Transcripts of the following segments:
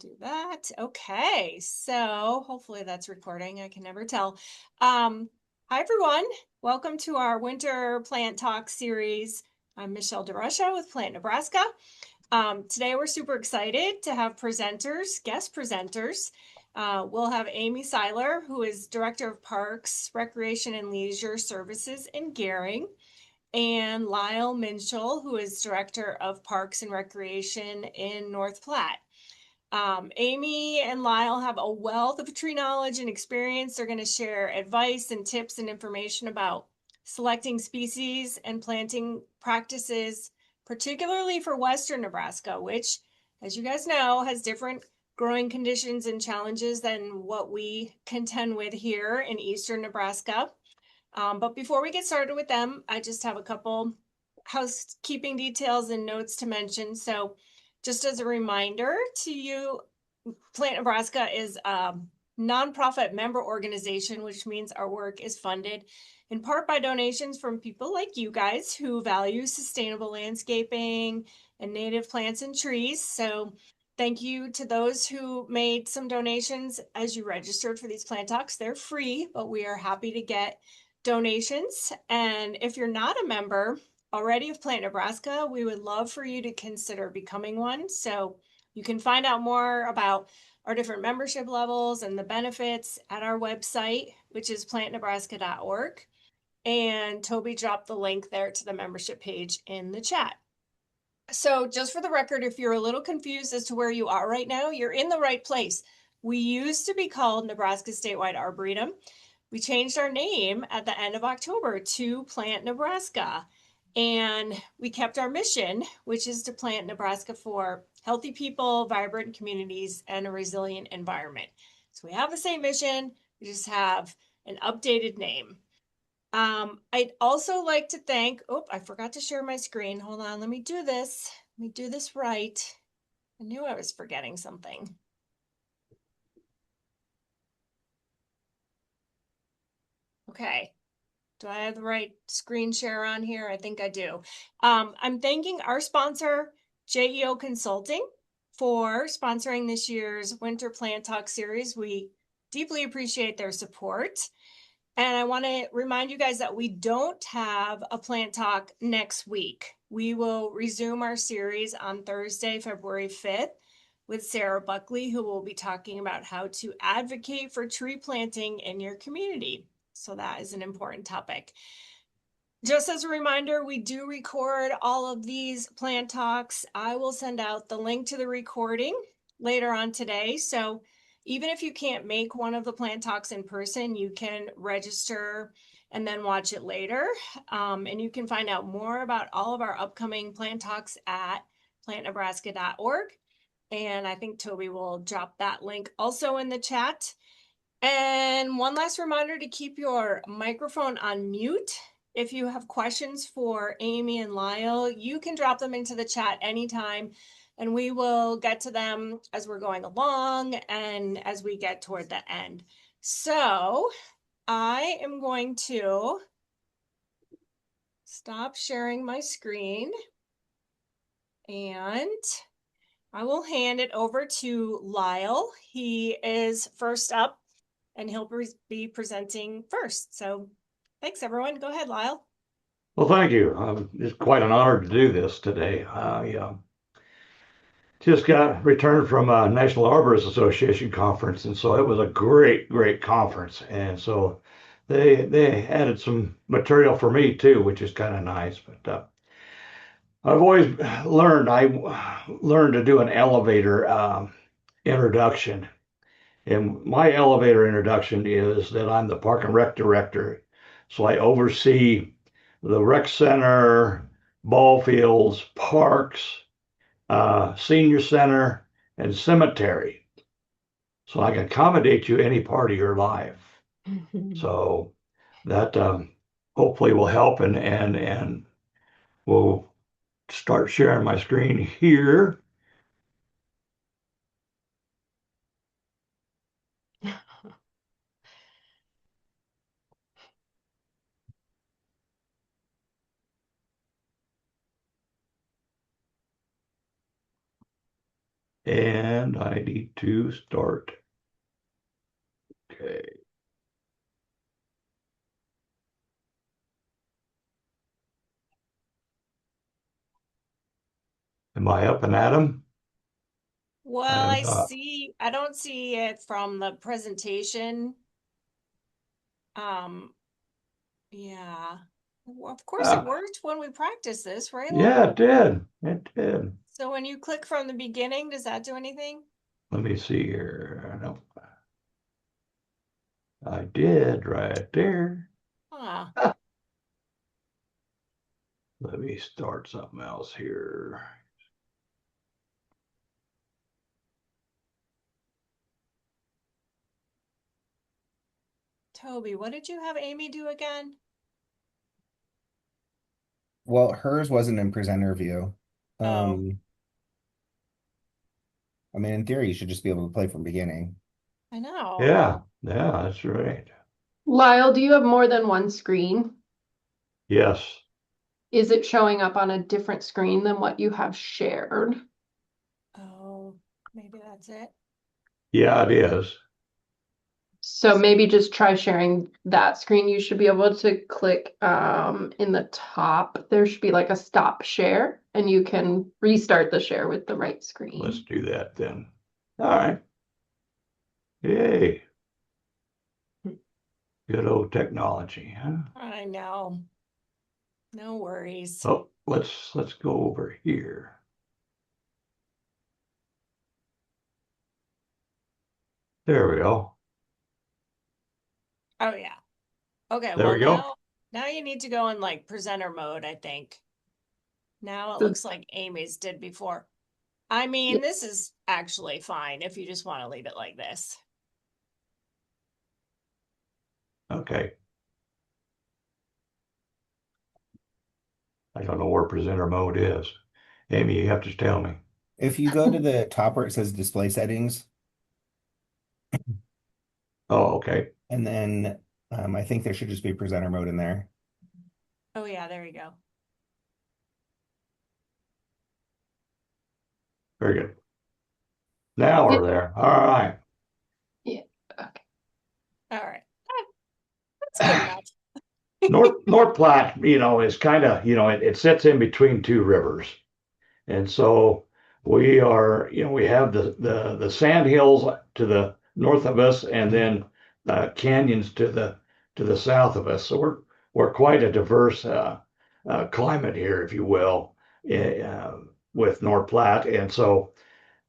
do that. Okay, so hopefully that's recording. I can never tell. Hi, everyone. Welcome to our Winter Plant Talk series. I'm Michelle DeRusha with Plant Nebraska. Today we're super excited to have guest presenters. We'll have Amy Seiler, who is Director of Parks, Recreation, and Leisure Services in Gering, and Lyle Minshull, who is Director of Parks and Recreation in North Platte. Amy and Lyle have a wealth of tree knowledge and experience. They're going to share advice and tips and information about selecting species and planting practices, particularly for Western Nebraska, which, as you guys know, has different growing conditions and challenges than what we contend with here in Eastern Nebraska. But before we get started with them, I just have a couple housekeeping details and notes to mention. So just as a reminder to you, Plant Nebraska is a nonprofit member organization, which means our work is funded in part by donations from people like you guys who value sustainable landscaping and native plants and trees. So thank you to those who made some donations as you registered for these plant talks. They're free, but we are happy to get donations. And if you're not a member already of Plant Nebraska, we would love for you to consider becoming one. So you can find out more about our different membership levels and the benefits at our website, which is plantnebraska.org. And Toby dropped the link there to the membership page in the chat. So just for the record, if you're a little confused as to where you are right now, you're in the right place. We used to be called Nebraska Statewide Arboretum. We changed our name at the end of October to Plant Nebraska. And we kept our mission, which is to plant Nebraska for healthy people, vibrant communities, and a resilient environment. So we have the same mission, we just have an updated name. I'd also like to thank, I forgot to share my screen. Hold on, let me do this. Let me do this right. I knew I was forgetting something. Okay. Do I have the right screen share on here? I think I do. I'm thanking our sponsor, JEO Consulting, for sponsoring this year's Winter Plant Talk series. We deeply appreciate their support. And I want to remind you guys that we don't have a plant talk next week. We will resume our series on Thursday, February 5th, with Sarah Buckley, who will be talking about how to advocate for tree planting in your community. So that is an important topic. Just as a reminder, we do record all of these plant talks. I will send out the link to the recording later on today. So even if you can't make one of the plant talks in person, you can register and then watch it later. And you can find out more about all of our upcoming plant talks at plantnebraska.org. And I think Toby will drop that link also in the chat. And one last reminder to keep your microphone on mute. If you have questions for Amy and Lyle, you can drop them into the chat anytime, and we will get to them as we're going along and as we get toward the end. So I am going to stop sharing my screen, and I will hand it over to Lyle. He is first up, and he'll be presenting first. So thanks, everyone. Go ahead, Lyle. Well, thank you. It's quite an honor to do this today. I just got returned from a National Arborists Association conference, and so it was a great conference. And so they added some material for me too, which is kind of nice. But I've always learned I learned to do an elevator introduction. And my elevator introduction is that I'm the Park and Rec Director. So I oversee the rec center, ball fields, parks, senior center, and cemetery. So I can accommodate you any part of your life. So that hopefully will help, and we'll start sharing my screen here. And I need to start. Okay. Am I up and at 'em? I Well, am not. I don't see it from the presentation. Um, yeah. Well, of course it Ah, worked when we practiced this, right, yeah, Lyle? it did. It did. So when you click from the beginning, does that do anything? Let me see here. No, I did right there. Huh. Ah, let me start something else here. Toby, what did you have Amy do again? Well, hers wasn't in presenter view. Oh, Um, I mean, in theory, you should just be able to play from beginning. I know. Yeah, yeah, that's right. Lyle, do you have more than one screen? Yes. Is it showing up on a different screen than what you have shared? Oh, maybe that's it. Yeah, it is. So maybe just try sharing that screen. You should be able to click in the top. There should be like a stop share, and you can restart the share with the right Let's screen. do that then. All right. Yay. Good old technology, huh? I know. No worries. Oh, let's go over here. There we go. Oh yeah. Okay, There well we go. now you need to go in like presenter mode, I think. Now it So, looks like Amy's did before. I yeah, mean, this is actually fine if you just want to leave it like this. Okay. I don't know where presenter mode is. Amy, you have to tell me. If you go to the top where it says display settings, Oh, okay. and then I think there should just be presenter mode in there. Oh yeah, there you go. Very good. Now yeah, we're there. All right. yeah. Okay. All right. That's good enough. North Platte, is kind of, it sits in between two rivers. And so we have the sand hills to the north of us and then canyons to the south of us. So we're quite a diverse climate here, if you will, with North Platte. And so,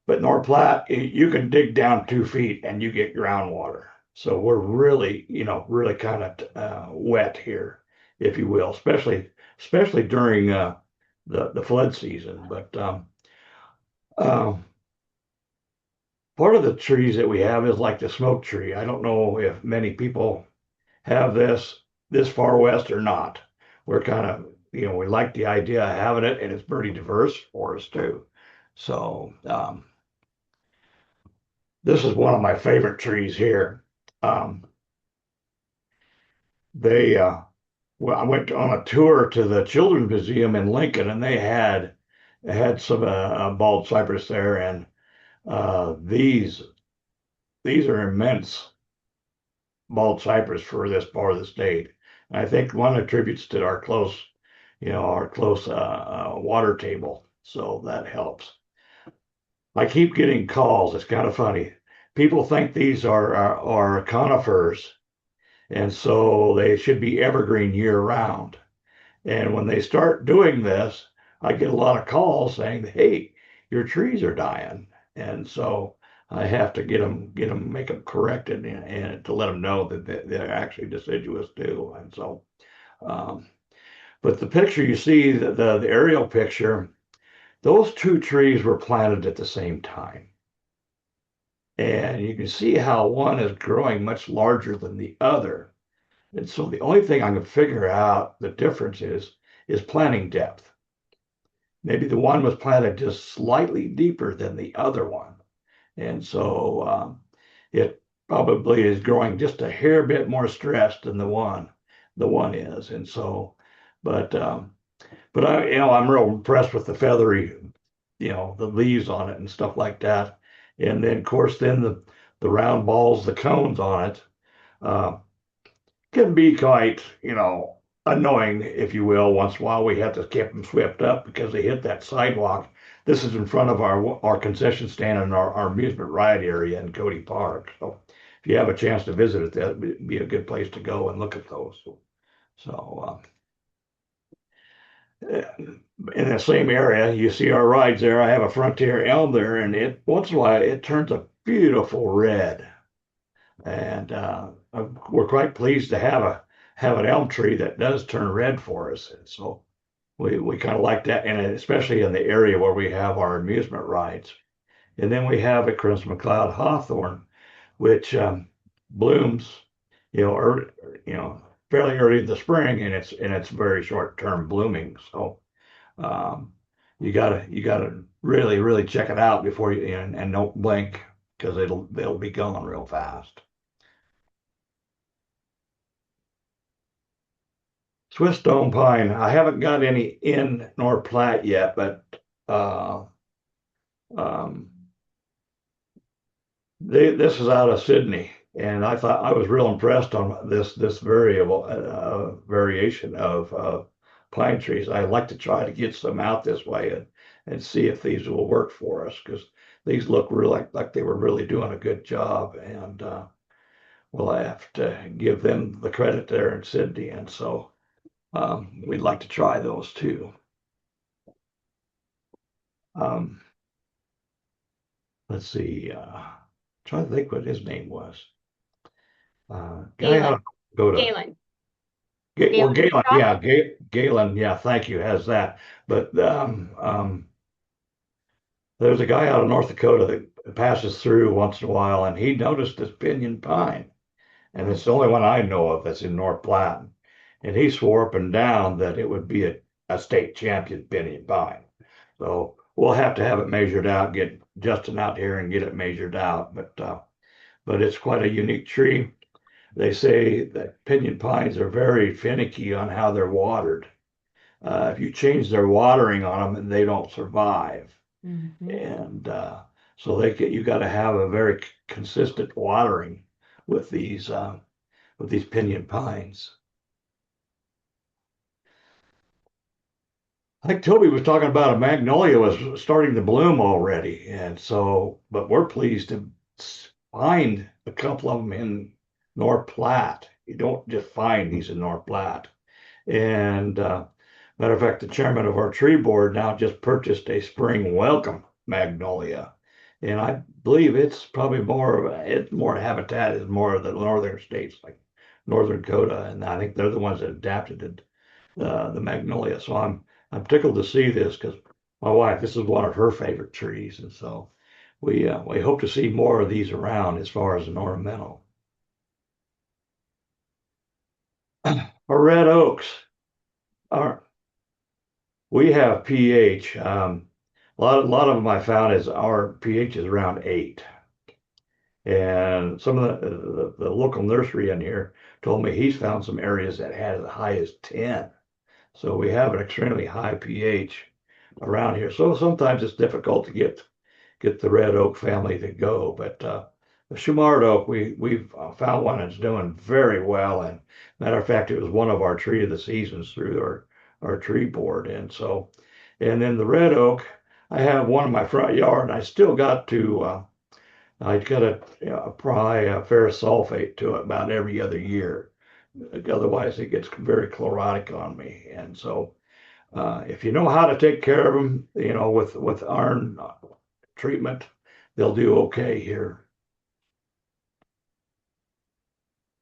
but North Platte, you can dig down 2 feet and you get groundwater. So we're really, really kind of wet here, if you will, especially during the flood season. But um, part of the trees that we have is like the smoke tree. I don't know if many people have this far west or not. We're kind of, we like the idea of having it, and it's pretty diverse for us too. So this is one of my favorite trees here. Um, they well, I went on a tour to the Children's Museum in Lincoln, and they had some bald cypress there, and these are immense bald cypress for this part of the state. And I think one attributes to our close water table, so that helps. I keep getting calls. It's kind of funny. People think these are conifers, and so they should be evergreen year round. And when they start doing this, I get a lot of calls saying, "Hey, your trees are dying," and so I have to make them corrected and to let them know that they're actually deciduous too. And so, um, but the picture you see, the aerial picture, those two trees were planted at the same time. And you can see how one is growing much larger than the other. And so the only thing I can figure out the difference is planting depth. Maybe the one was planted just slightly deeper than the other one. And so it probably is growing just a hair bit more stressed than the one is. And so, but I'm real impressed with the feathery, the leaves on it and stuff like that. And then, of course, then the round balls, the cones on it, uh, can be quite, annoying, if you will. Once in a while, we have to keep them swept up because they hit that sidewalk. This is in front of our concession stand and our amusement ride area in Cody Park. So if you have a chance to visit it, that'd be a good place to go and look at those. So in the same area, you see our rides there. I have a Frontier elm there, and it once in a while it turns a beautiful red. And we're quite pleased to have an elm tree that does turn red for us. And so we kind of like that, and especially in the area where we have our amusement rides. And then we have a Crimson Cloud hawthorn, which blooms, early, fairly early in the spring, and it's very short term blooming. So um, you gotta really really check it out before you and don't blink because they'll be gone real fast. Swiss stone pine. I haven't got any in nor Platte yet, but uh, um, this is out of Sydney, and I thought I was real impressed on this variation of pine trees. I'd like to try to get some out this way and see if these will work for us because these look really like they were really doing a good job, and we'll have to give them the credit there in Sydney, and so. We'd like to try those too. Um, let's see. Trying to think what his name was. Guy out of go to Galen. Well, Galen Galen, Shaw? yeah, Galen, yeah, thank you, has that. But there's a guy out of North Dakota that passes through once in a while, and he noticed this pinyon pine, and it's the only one I know of that's in North Platte. And he swore up and down that it would be a state champion pinyon pine. So we'll have to have it measured out, get Justin out here and get it measured out. But it's quite a unique tree. They say that pinyon pines are very finicky on how they're watered. If you change their watering on them, they don't survive. And so you got to have a very consistent watering with these pinyon pines. I think Toby was talking about a magnolia was starting to bloom already, and so, but we're pleased to find a couple of them in North Platte. You don't just find these in North Platte. And matter of fact, the chairman of our tree board now just purchased a spring welcome magnolia, and I believe it's probably more habitat is more of the northern states like Northern Dakota, and I think they're the ones that adapted it, the magnolia. So I'm tickled to see this because my wife, this is one of her favorite trees, and so we hope to see more of these around as far as an ornamental. Our red oaks are we have pH. A lot of them I found is our pH is around 8, and some of the local nursery in here told me he's found some areas that had as high as 10. So we have an extremely high pH around here. So sometimes it's difficult to get the red oak family to go. But the Shumard oak, we've found one that's doing very well. And matter of fact, it was one of our tree of the seasons through our tree board. And then the red oak, I have one in my front yard, and I still got to I got to apply ferrous sulfate to it about every other year. Otherwise, it gets very chlorotic on me. And so, if you know how to take care of them, with iron treatment, they'll do okay here.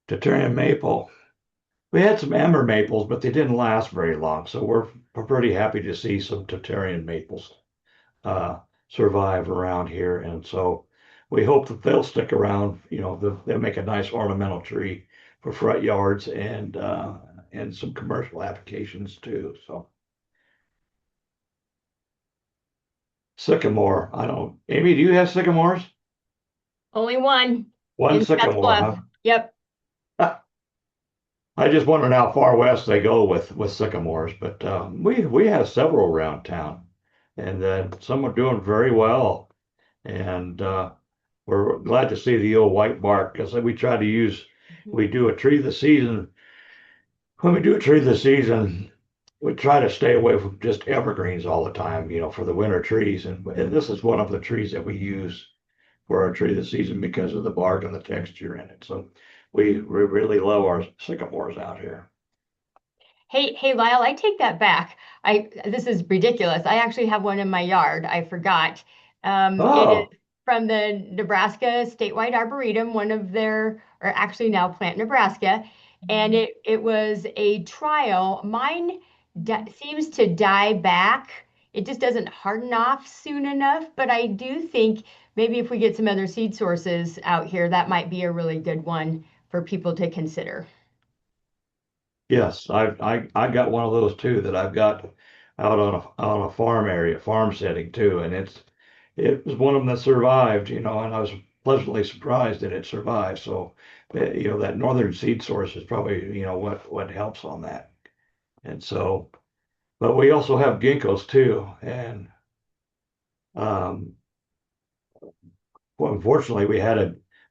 Tatarian maple. We had some emmer maples, but they didn't last very long. So we're pretty happy to see some Tatarian maples survive around here. And so we hope that they'll stick around. They'll make a nice ornamental tree for front yards and some commercial applications too. So sycamore, Amy, do you have sycamores? Only one One in Scotts sycamore, Bluff. huh? Yep. I just wondering how far west they go with sycamores, but we have several around town. and some are doing very well. And we're glad to see the old white bark because we do a tree of the season. When we do a tree of the season, we try to stay away from just evergreens all the time, for the winter trees. And this is one of the trees that we use for our tree of the season because of the bark and the texture in it. So we really love our sycamores out here. Hey, Lyle, I take that back. This is ridiculous. I actually have one in my yard. I forgot. It is Oh, from the Nebraska Statewide Arboretum, one of their, or actually now Plant Nebraska, and it was a trial. Mine seems to die back. It just doesn't harden off soon enough, but I do think maybe if we get some other seed sources out here, that might be a really good one for people to consider. yes, I got one of those too that I've got out on a farm area, farm setting too, and it was one of them that survived, and I was pleasantly surprised that it survived. So, that northern seed source is probably, what helps on that. And so, but we also have ginkgos too, and um, well, unfortunately, we had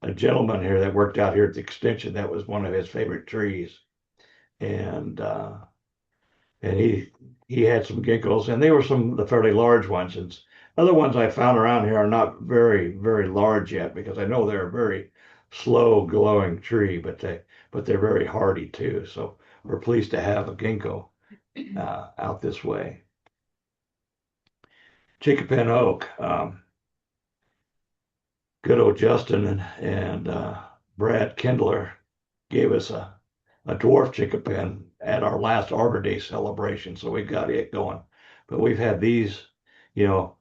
a gentleman here that worked out here at the extension that was one of his favorite trees, and he had some ginkgos, and they were some of the fairly large ones. And other ones I found around here are not very very large yet because I know they're a very slow glowing tree, but they're very hardy too. So we're pleased to have a ginkgo out this way. Chickapin oak. Good old Justin and Brad Kindler gave us a dwarf chickapin at our last Arbor Day celebration, so we got it going. But we've had these, you know,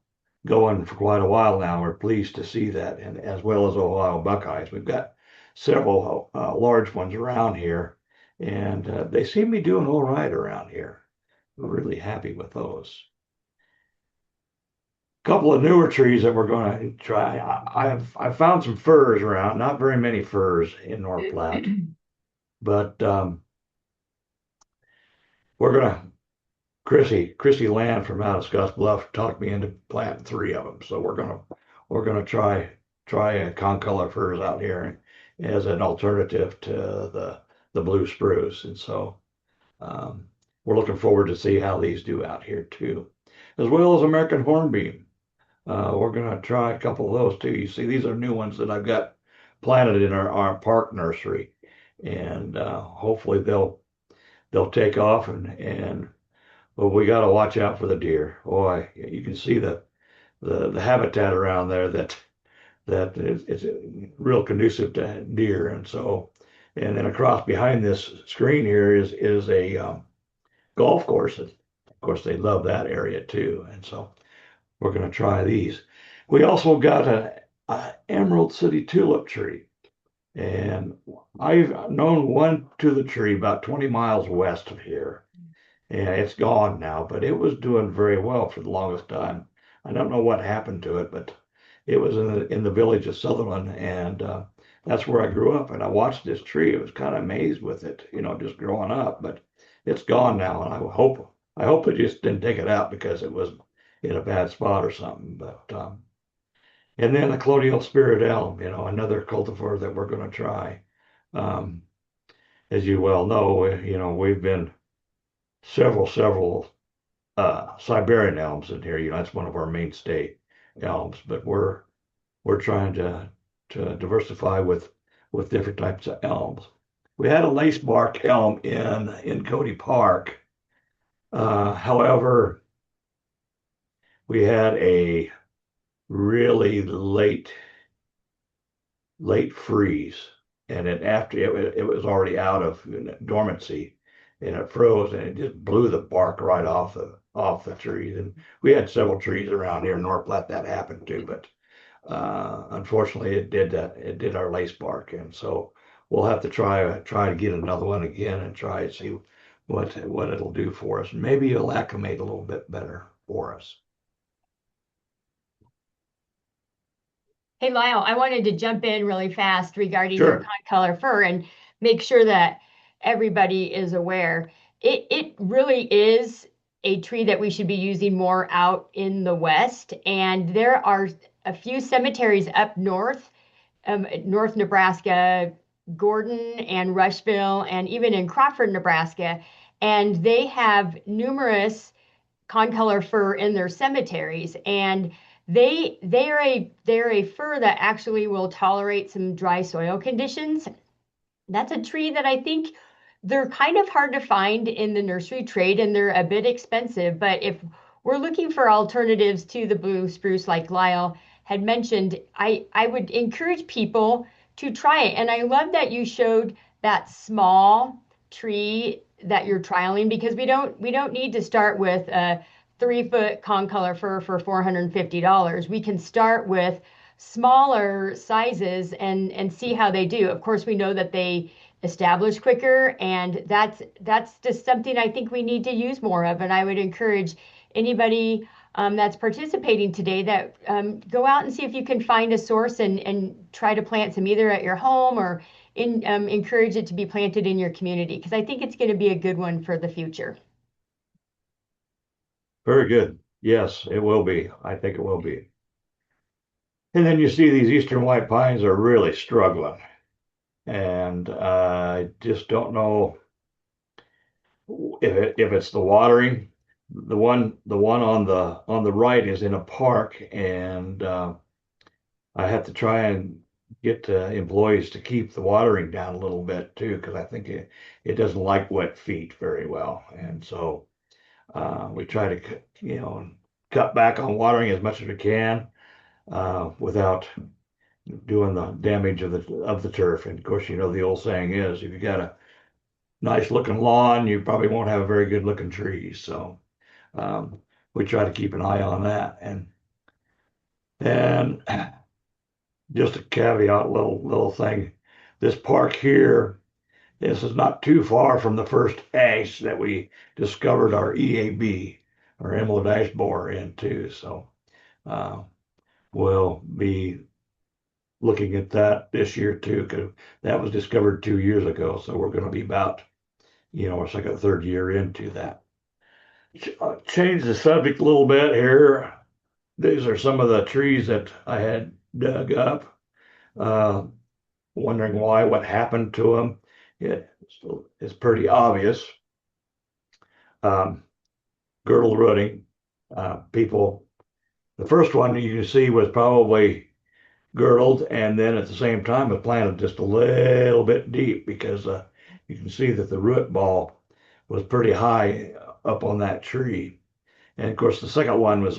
going for quite a while now. We're pleased to see that, and as well as Ohio Buckeyes. We've got several large ones around here, and they seem to be doing all right around here. We're really happy with those. Couple of newer trees that we're going to try. I've found some firs around, not very many firs in North Platte, but we're gonna Chrissy Land from out of Scotts Bluff talked me into planting three of them. So we're gonna try a concolor firs out here as an alternative to the blue spruce, and so um, we're looking forward to see how these do out here too, as well as American hornbeam. We're gonna try a couple of those too. You see, these are new ones that I've got planted in our park nursery, and hopefully they'll take off and but we got to watch out for the deer. Boy, you can see the habitat around there that it's real conducive to deer, and so and then across behind this screen here is a golf course. And of course, they love that area too, and so we're going to try these. We also got a Emerald City tulip tree, and I've known one to the tree about 20 miles west of here. And it's gone now, but it was doing very well for the longest time. I don't know what happened to it, but it was in the village of Sutherland, and that's where I grew up. And I watched this tree. I was kind of amazed with it, just growing up. But it's gone now, and I hope they just didn't take it out because it was in a bad spot or something. But and then the colonial spirit elm, another cultivar that we're going to try. Um, as you well know, we've been several Siberian elms in here. That's one of our mainstay elms, but we're trying to diversify with different types of elms. We had a lacebark elm in Cody Park. However, we had a really late freeze, and then after it was already out of dormancy, and it froze, and it just blew the bark right off the trees. And we had several trees around here in North Platte that happened to, but unfortunately, it did that. It did our lace bark, and so we'll have to try to get another one again and try and see what it'll do for us. Maybe it'll acclimate a little bit better for us. Hey, Lyle, I wanted to jump in really fast regarding your Sure. concolor fir and make sure that everybody is aware. It really is a tree that we should be using more out in the west. And there are a few cemeteries up north, North Nebraska, Gordon and Rushville, and even in Crawford, Nebraska. And they have numerous concolor fir in their cemeteries, and they're a fir that actually will tolerate some dry soil conditions. That's a tree that I think they're kind of hard to find in the nursery trade and they're a bit expensive. But if we're looking for alternatives to the blue spruce, like Lyle had mentioned, I would encourage people to try it. And I love that you showed that small tree that you're trialing, because we don't need to start with a 3-foot concolor fir for $450. We can start with smaller sizes and see how they do. Of course, we know that they establish quicker, and that's just something I think we need to use more of. And I would encourage anybody that's participating today that go out and see if you can find a source and try to plant some either at your home or encourage it to be planted in your community, because I think it's going to be a good one for the future. Very good. Yes, it will be. I think it will be. And then you see these eastern white pines are really struggling. And I just don't know if it's the watering. The one on the right is in a park, and I have to try and get employees to keep the watering down a little bit too, because I think it doesn't like wet feet very well. And so we try to cut back on watering as much as we can without doing the damage of the turf. And of course, the old saying is, if you got a nice looking lawn, you probably won't have very good looking trees. So we try to keep an eye on that. And just a caveat, little thing. This park here, this is not too far from the first ash that we discovered our EAB, our emerald ash borer, into. So we'll be looking at that this year too, because that was discovered 2 years ago. So we're going to be about, our second, third year into that. Change the subject a little bit here. These are some of the trees that I had dug up. Wondering what happened to them. It's pretty obvious. Girdle rooting. The first one you can see was probably girdled, and then at the same time was planted just a little bit deep, because you can see that the root ball was pretty high up on that tree. And of course, the second one was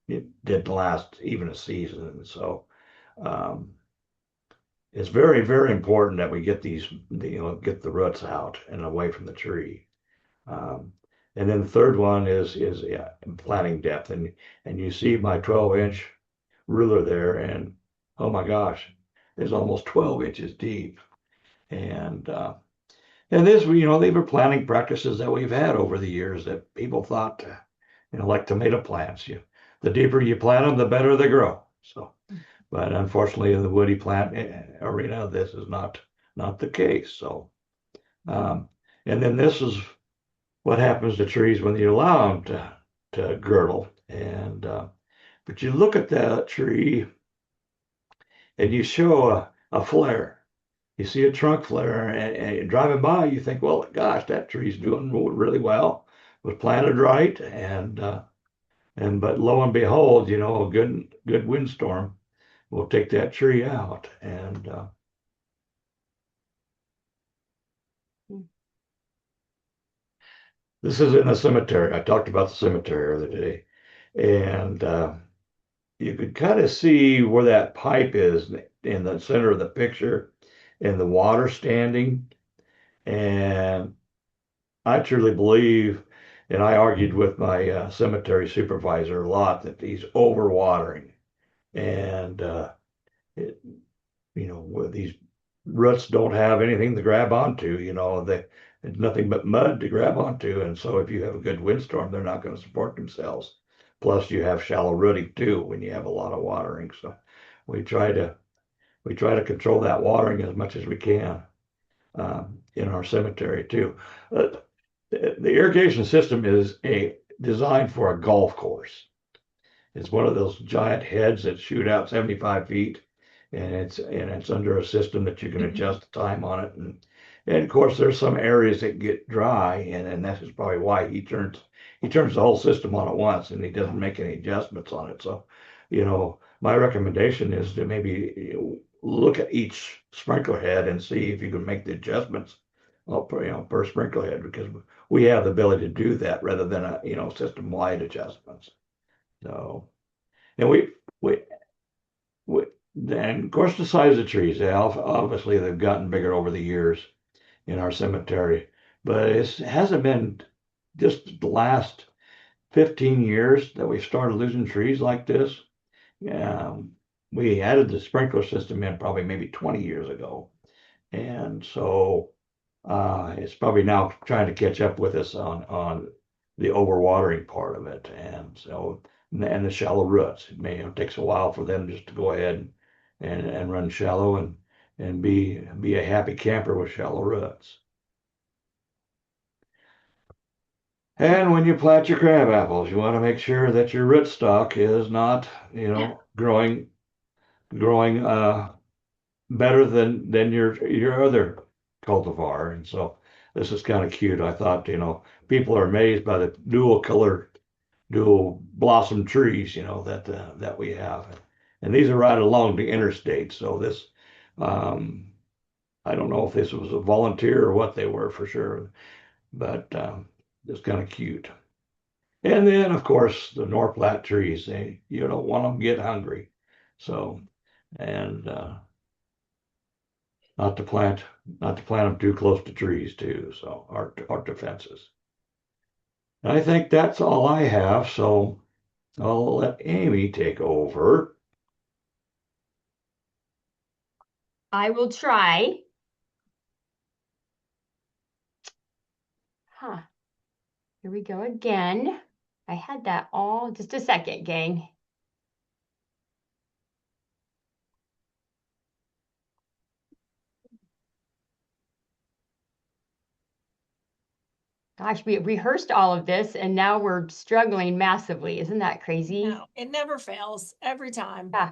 it didn't last even a season. And so it's very, very important that we get get the roots out and away from the tree. And then the third one is planting depth. And you see my 12-inch ruler there, and oh my gosh, it's almost 12 inches deep. And this, they were planting practices that we've had over the years that people thought, like tomato plants, the deeper you plant them, the better they grow. So, but unfortunately, in the woody plant arena, this is not the case. So, and then this is what happens to trees when you allow them to girdle. And but you look at that tree and you show a flare. You see a trunk flare, and driving by, you think, well, gosh, that tree's doing really well. Was planted right, but lo and behold, a good windstorm will take that tree out. And this is in a cemetery. I talked about the cemetery the other day, and you could kind of see where that pipe is in the center of the picture, and the water standing. And I truly believe, and I argued with my cemetery supervisor a lot, that he's overwatering. And where these roots don't have anything to grab onto, it's nothing but mud to grab onto. And so if you have a good windstorm, they're not going to support themselves. Plus you have shallow rooting too when you have a lot of watering. So we try to control that watering as much as we can in our cemetery too. the irrigation system is designed for a golf course. It's one of those giant heads that shoot out 75 feet, and it's under a system that you can adjust the time on it. And of course, there's some areas that get dry, and that is probably why he turns the whole system on at once, and he doesn't make any adjustments on it. So, my recommendation is to maybe look at each sprinkler head and see if you can make the adjustments per sprinkler head, because we have the ability to do that rather than system-wide adjustments. So, and we, and of course the size of the trees, obviously they've gotten bigger over the years in our cemetery, but it hasn't been just the last 15 years that we've started losing trees like this. We added the sprinkler system in probably maybe 20 years ago. And so it's probably now trying to catch up with us on the overwatering part of it. And the shallow roots. It takes a while for them just to go ahead and run shallow and be a happy camper with shallow roots. And when you plant your crab apples, you want to make sure that your rootstock is not, growing better than your other cultivar. And so this is kind of cute. I thought, people are amazed by the dual blossom trees, that we have. And these are right along the interstate. So this, I don't know if this was a volunteer or what they were for sure, but it's kind of cute. And then, of course, the North Platte trees, you don't want them to get hungry. So, and not to plant them too close to trees too. So our defenses. And I think that's all I have. So I'll let Amy take over. I will try. Here we go again. I had that all, just a second, gang. Gosh, we rehearsed all of this and now we're struggling massively. Isn't that crazy? No, it never fails every time. Yeah.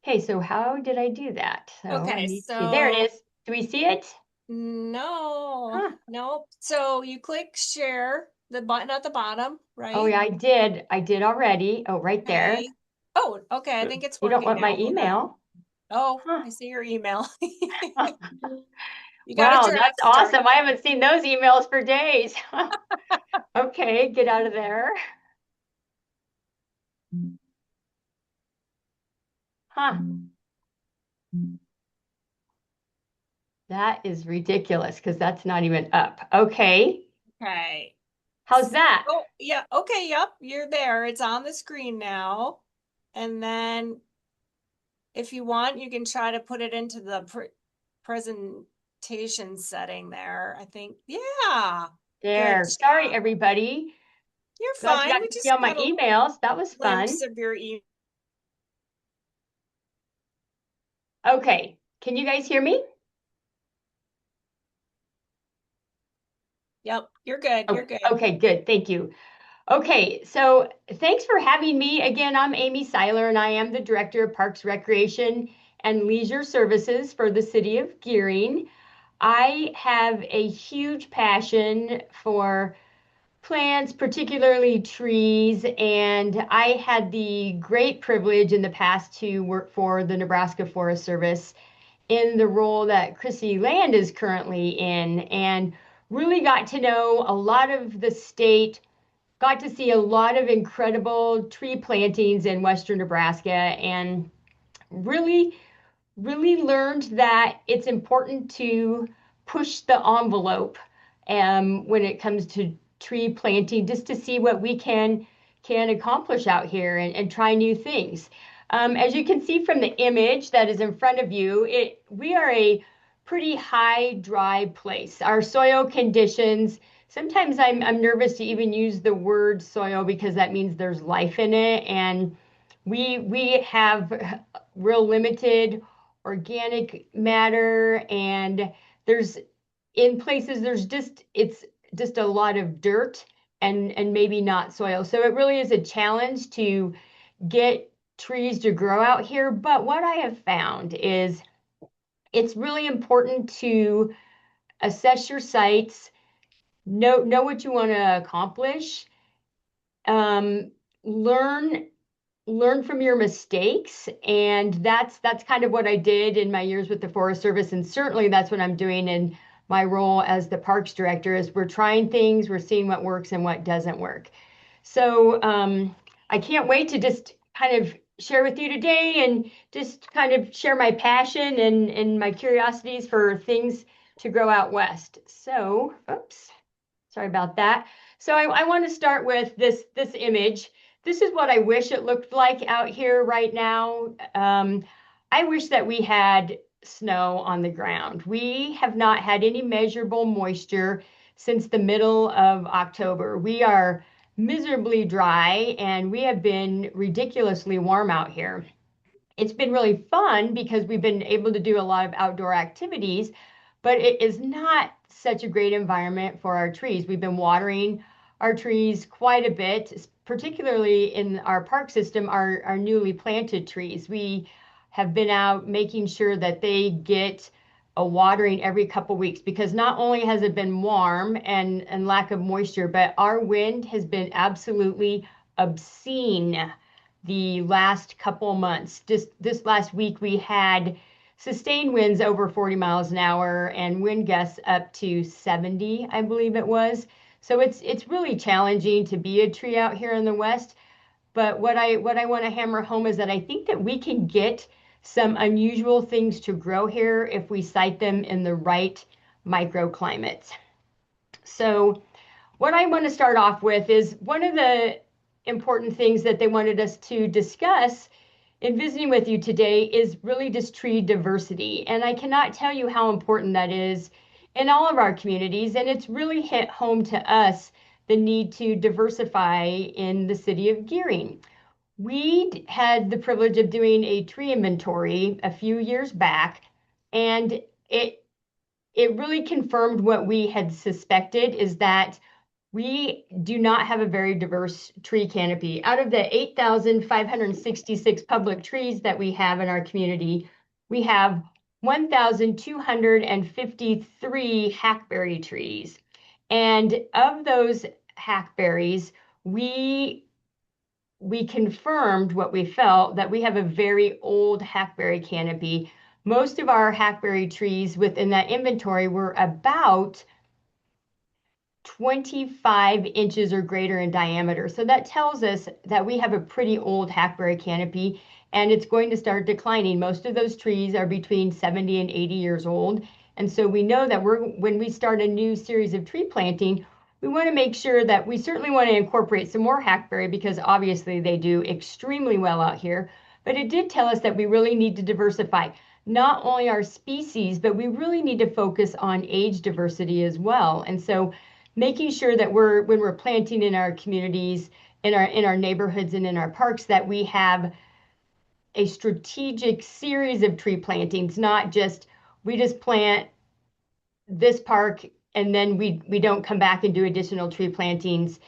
Okay, so how did I do that? So Okay, there it is. Do we see it? No, nope. So you click share, the button at the bottom, right? Oh yeah, I did. I did already. Oh, right there. Okay. Oh, okay. I think it's You working don't want now. my email? Oh, I see your email. You got Wow, a draft that's started. awesome. I haven't seen those emails for days. Okay, get out of there. That is ridiculous because that's not even up. Okay. Okay. How's that? Oh, yeah. Okay. Yep. You're there. It's on the screen now. And then if you want, you can try to put it into the presentation setting there. I think. Yeah. There. Good Sorry, job. everybody. You're Glad you fine. got We to see just all my got a emails. That was fun. glimpse of your email. Okay. Can you guys hear me? Yep. You're good. You're good. Okay, good. Thank you. Okay, so thanks for having me. Again, I'm Amy Seiler, and I am the Director of Parks, Recreation, and Leisure Services for the City of Gering. I have a huge passion for plants, particularly trees, and I had the great privilege in the past to work for the Nebraska Forest Service in the role that Chrissy Land is currently in, and really got to know a lot of the state, got to see a lot of incredible tree plantings in Western Nebraska, and really learned that it's important to push the envelope when it comes to tree planting, just to see what we can accomplish out here and try new things. As you can see from the image that is in front of you, we are a pretty high dry place. Our soil conditions, sometimes I'm nervous to even use the word soil because that means there's life in it, and we have real limited organic matter, and there's in places there's just it's just a lot of dirt and maybe not soil. So it really is a challenge to get trees to grow out here. But what I have found is it's really important to assess your sites, know what you want to accomplish, um, learn from your mistakes, and that's kind of what I did in my years with the Forest Service, and certainly that's what I'm doing in my role as the Parks Director. Is we're trying things, we're seeing what works and what doesn't work. So I can't wait to just kind of share with you today and just kind of share my passion and my curiosities for things to grow out west. So, oops, sorry about that. So I want to start with this image. This is what I wish it looked like out here right now. I wish that we had snow on the ground. We have not had any measurable moisture since the middle of October. We are miserably dry and we have been ridiculously warm out here. It's been really fun because we've been able to do a lot of outdoor activities, but it is not such a great environment for our trees. We've been watering our trees quite a bit, particularly in our park system, our newly planted trees. We have been out making sure that they get a watering every couple weeks, because not only has it been warm and lack of moisture, but our wind has been absolutely obscene the last couple months. Just this last week, we had sustained winds over 40 miles an hour and wind gusts up to 70, I believe it was. So it's really challenging to be a tree out here in the West. But what I want to hammer home is that I think that we can get some unusual things to grow here if we site them in the right microclimates. So what I want to start off with is one of the important things that they wanted us to discuss in visiting with you today is really just tree diversity. And I cannot tell you how important that is in all of our communities. And it's really hit home to us the need to diversify in the city of Gering. We had the privilege of doing a tree inventory a few years back, and it really confirmed what we had suspected, is that we do not have a very diverse tree canopy. Out of the 8,566 public trees that we have in our community, we have 1,253 hackberry trees. And of those hackberries, we confirmed what we felt, that we have a very old hackberry canopy. Most of our hackberry trees within that inventory were about 25 inches or greater in diameter. So that tells us that we have a pretty old hackberry canopy, and it's going to start declining. Most of those trees are between 70 and 80 years old. And so we know that when we start a new series of tree planting, we want to make sure that we certainly want to incorporate some more hackberry, because obviously they do extremely well out here. But it did tell us that we really need to diversify not only our species, but we really need to focus on age diversity as well. And so making sure that when we're planting in our communities, in our neighborhoods and in our parks, that we have a strategic series of tree plantings, not just we just plant this park and then we don't come back and do additional tree plantings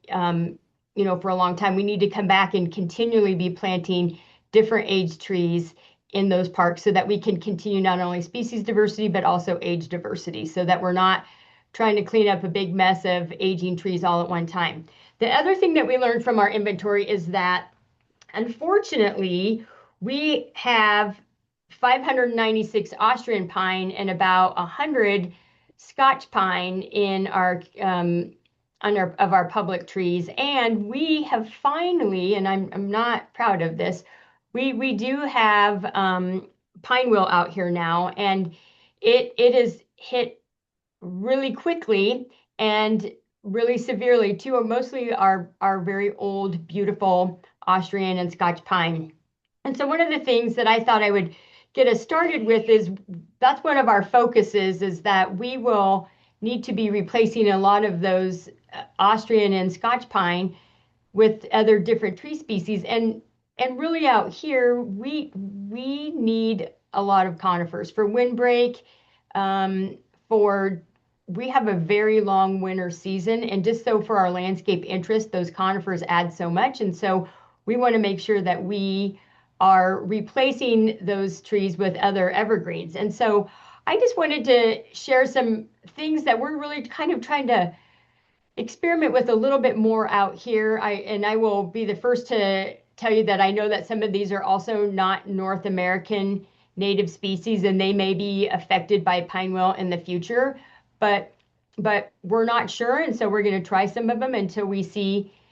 for a long time. We need to come back and continually be planting different age trees in those parks so that we can continue not only species diversity but also age diversity, so that we're not trying to clean up a big mess of aging trees all at one time. The other thing that we learned from our inventory is that, unfortunately, we have 596 Austrian pine and about 100 Scotch pine in our public trees. And we have finally, and I'm not proud of this, we do have pine will out here now, and it is hit really quickly and really severely to mostly our very old, beautiful Austrian and Scotch pine. And so one of the things that I thought I would get us started with is that's one of our focuses, is that we will need to be replacing a lot of those Austrian and Scotch pine with other different tree species. And really out here, we need a lot of conifers for windbreak, for we have a very long winter season, and just so for our landscape interest, those conifers add so much. And so we want to make sure that we are replacing those trees with other evergreens. And so I just wanted to share some things that we're really kind of trying to experiment with a little bit more out here. I will be the first to tell you that I know that some of these are also not North American native species, and they may be affected by pinewheel in the future, but we're not sure, and so we're going to try some of them until we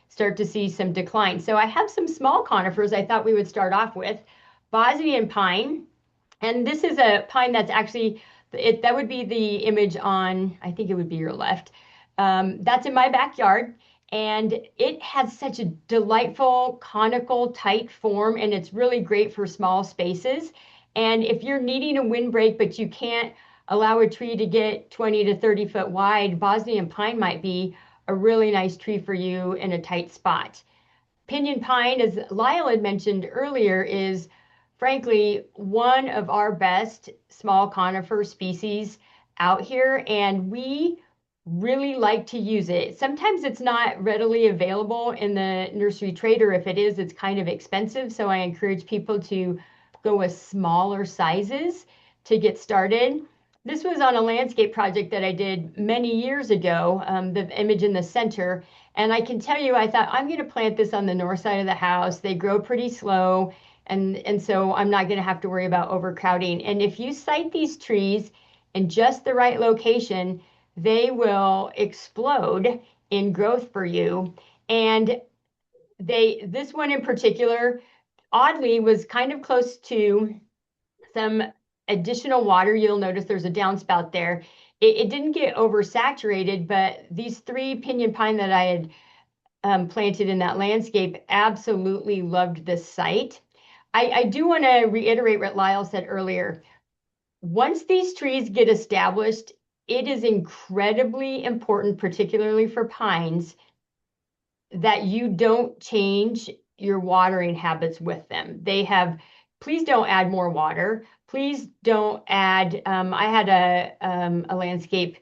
start to see some decline. So I have some small conifers I thought we would start off with. Bosnian pine, and this is a pine that's actually that would be the image on, I think it would be your left. That's in my backyard, and it has such a delightful conical tight form, and it's really great for small spaces. And if you're needing a windbreak but you can't allow a tree to get 20 to 30 foot wide, Bosnian pine might be a really nice tree for you in a tight spot. Pinyon pine, as Lyle had mentioned earlier, is frankly one of our best small conifer species out here, and we really like to use it. Sometimes it's not readily available in the nursery trade, or if it is, it's kind of expensive. So I encourage people to go with smaller sizes to get started. This was on a landscape project that I did many years ago, the image in the center. And I can tell you, I thought, I'm going to plant this on the north side of the house. They grow pretty slow, and so I'm not going to have to worry about overcrowding. And if you site these trees in just the right location, they will explode in growth for you. And this one in particular, oddly, was kind of close to some additional water. You'll notice there's a downspout there. It didn't get oversaturated, but these 3 pinyon pine that I had planted in that landscape absolutely loved this site. I do want to reiterate what Lyle said earlier. Once these trees get established, it is incredibly important, particularly for pines, that you don't change your watering habits with them. Please don't add more water. Please don't add, I had a landscape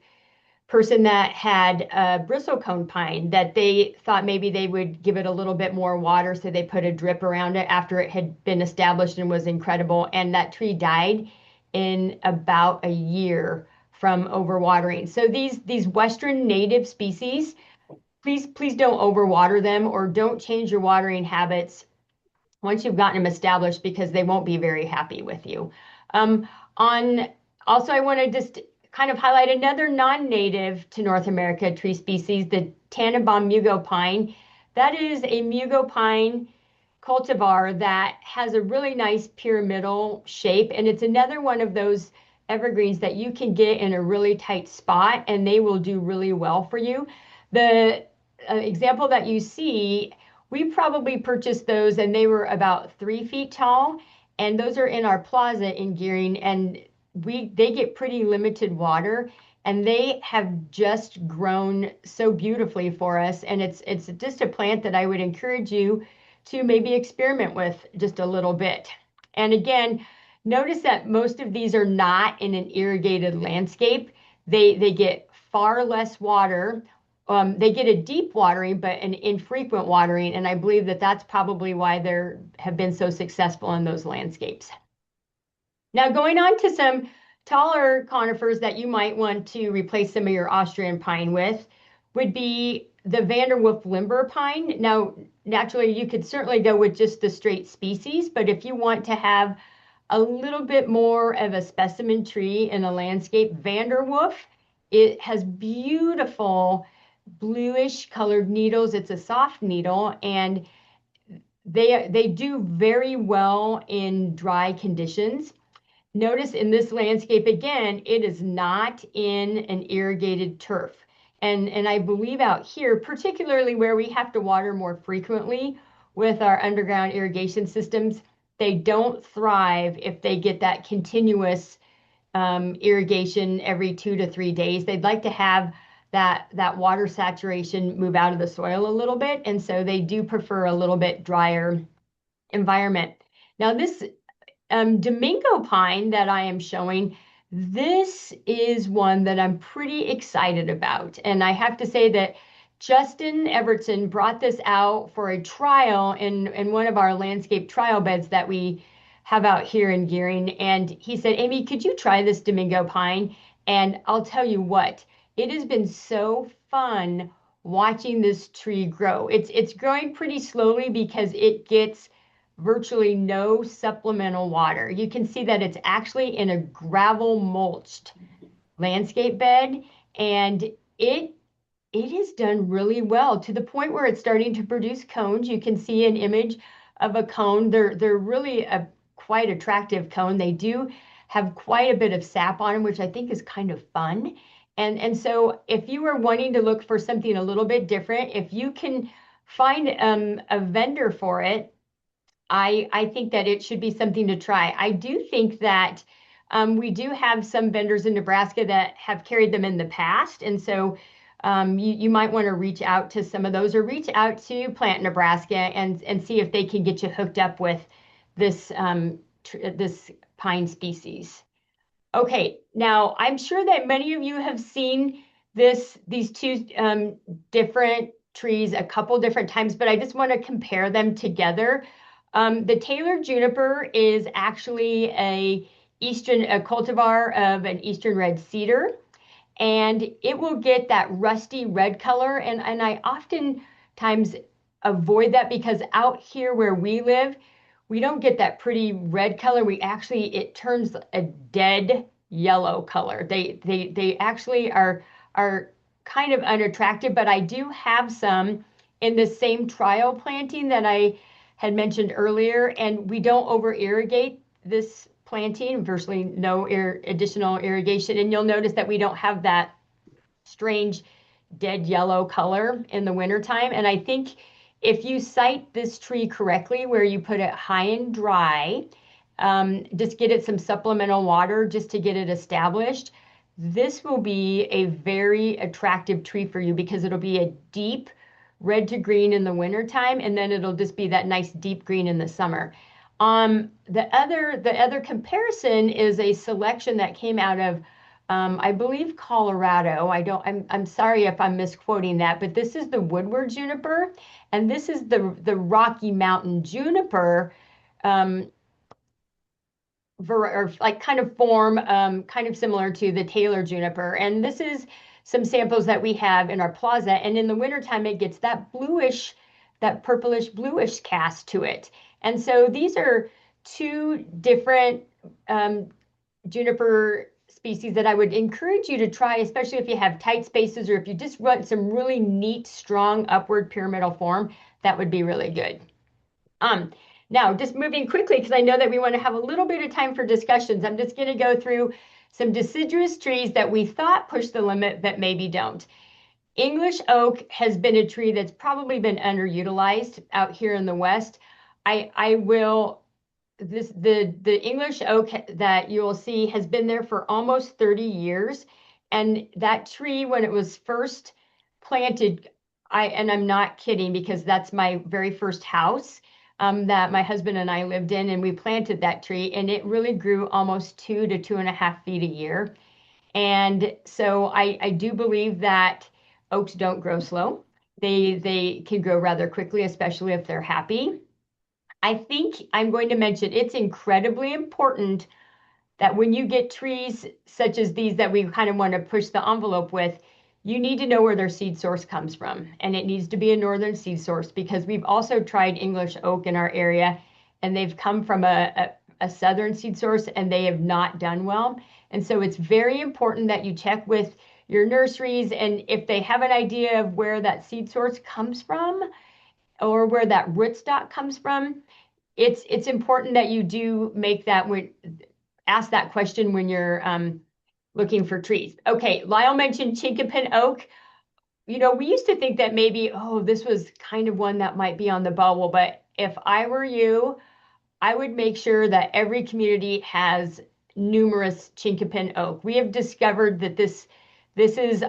person that had a bristlecone pine that they thought maybe they would give it a little bit more water, so they put a drip around it after it had been established and was incredible. And that tree died in about a year from overwatering. So these Western native species, please don't overwater them, or don't change your watering habits once you've gotten them established, because they won't be very happy with you. On Also, I want to just kind of highlight another non-native to North America tree species, the Tannenbaum mugo pine. That is a mugo pine cultivar that has a really nice pyramidal shape, and it's another one of those evergreens that you can get in a really tight spot and they will do really well for you. The example that you see, we probably purchased those and they were about 3 feet tall, and those are in our plaza in Gering, and they get pretty limited water, and they have just grown so beautifully for us. And it's just a plant that I would encourage you to maybe experiment with just a little bit. And again, notice that most of these are not in an irrigated landscape. They get far less water. They get a deep watering, but an infrequent watering. And I believe that that's probably why they have been so successful in those landscapes. Now, going on to some taller conifers that you might want to replace some of your Austrian pine with would be the Vanderwolf limber pine. Now, naturally, you could certainly go with just the straight species, but if you want to have a little bit more of a specimen tree in a landscape, Vanderwolf, it has beautiful bluish colored needles. It's a soft needle, and they do very well in dry conditions. Notice in this landscape, again, it is not in an irrigated turf. And I believe out here, particularly where we have to water more frequently with our underground irrigation systems, they don't thrive if they get that continuous irrigation every 2 to 3 days. They'd like to have that water saturation move out of the soil a little bit, and so they do prefer a little bit drier environment. Now, this Domingo pine that I am showing, This is one that I'm pretty excited about. And I have to say that Justin Evertson brought this out for a trial in one of our landscape trial beds that we have out here in Gering. And he said, Amy, could you try this Domingo pine? And I'll tell you what, it has been so fun watching this tree grow. It's growing pretty slowly because it gets virtually no supplemental water. You can see that it's actually in a gravel mulched landscape bed, and it has done really well to the point where it's starting to produce cones. You can see an image of a cone. They're really a quite attractive cone. They do have quite a bit of sap on them, which I think is kind of fun. And so if you are wanting to look for something a little bit different, if you can find a vendor for it, I think that it should be something to try. I do think that we do have some vendors in Nebraska that have carried them in the past. And so you might want to reach out to some of those, or reach out to Plant Nebraska and see if they can get you hooked up with this, this pine species. Okay, now I'm sure that many of you have seen these two different trees a couple different times, but I just want to compare them together. The Taylor juniper is actually a cultivar of an eastern red cedar, and it will get that rusty red color. And I oftentimes avoid that because out here where we live, we don't get that pretty red color. It turns a dead yellow color. They actually are kind of unattractive, but I do have some in the same trial planting that I had mentioned earlier, and we don't over irrigate this planting, virtually no additional irrigation. And you'll notice that we don't have that strange dead yellow color in the wintertime. And I think if you site this tree correctly, where you put it high and dry, just get it some supplemental water just to get it established, this will be a very attractive tree for you because it'll be a deep red to green in the wintertime, and then it'll just be that nice deep green in the summer. The other comparison is a selection that came out of I believe Colorado. I'm sorry if I'm misquoting that, but this is the Woodward juniper, and this is the Rocky Mountain juniper, or like kind of form, kind of similar to the Taylor juniper. And this is some samples that we have in our plaza. And in the wintertime, it gets that bluish, that purplish bluish cast to it. And so these are two different juniper species that I would encourage you to try, especially if you have tight spaces or if you just want some really neat, strong upward pyramidal form. That would be really good. Now, just moving quickly, because I know that we want to have a little bit of time for discussions, I'm just going to go through some deciduous trees that we thought push the limit, but maybe don't. English oak has been a tree that's probably been underutilized out here in the West. The English oak that you'll see has been there for almost 30 years. And that tree, when it was first planted, and I'm not kidding because that's my very first house that my husband and I lived in, and we planted that tree, and it really grew almost 2 to 2.5 feet a year. And so I do believe that oaks don't grow slow. They can grow rather quickly, especially if they're happy. I think I'm going to mention it's incredibly important that when you get trees such as these that we kind of want to push the envelope with, you need to know where their seed source comes from. And it needs to be a northern seed source, because we've also tried English oak in our area, and they've come from a southern seed source, and they have not done well. And so it's very important that you check with your nurseries, and if they have an idea of where that seed source comes from or where that rootstock comes from, it's important that you do make that ask that question when you're looking for trees. Okay, Lyle mentioned chinkapin oak. You know, we used to think that maybe, oh, this was kind of one that might be on the bubble, but if I were you, I would make sure that every community has numerous chinkapin oak. We have discovered that this is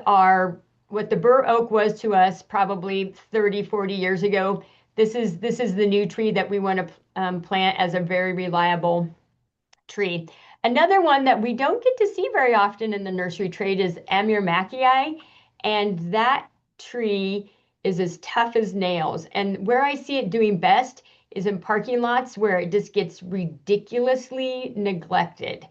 what the bur oak was to us probably 30, 40 years ago. This is the new tree that we want to plant as a very reliable tree. Another one that we don't get to see very often in the nursery trade is Amur Macchii, and that tree is as tough as nails. And where I see it doing best is in parking lots where it just gets ridiculously neglected.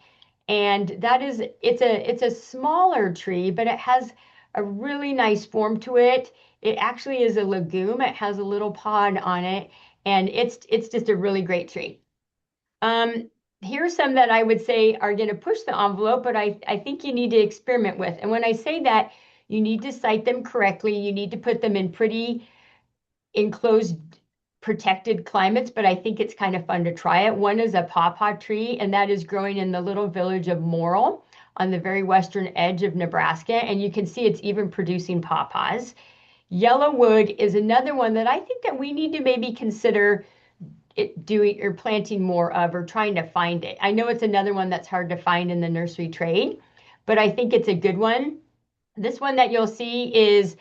And that is, it's a smaller tree, but it has a really nice form to it. It actually is a legume. It has a little pod on it, and it's just a really great tree. Here's some that I would say are going to push the envelope, but I think you need to experiment with. And when I say that, you need to site them correctly. You need to put them in pretty enclosed, protected climates, but I think it's kind of fun to try it. One is a pawpaw tree, and that is growing in the little village of Morrill on the very western edge of Nebraska. And you can see it's even producing pawpaws. Yellow wood is another one that I think that we need to maybe consider doing or planting more of, or trying to find it. I know it's another one that's hard to find in the nursery trade, but I think it's a good one. This one that you'll see is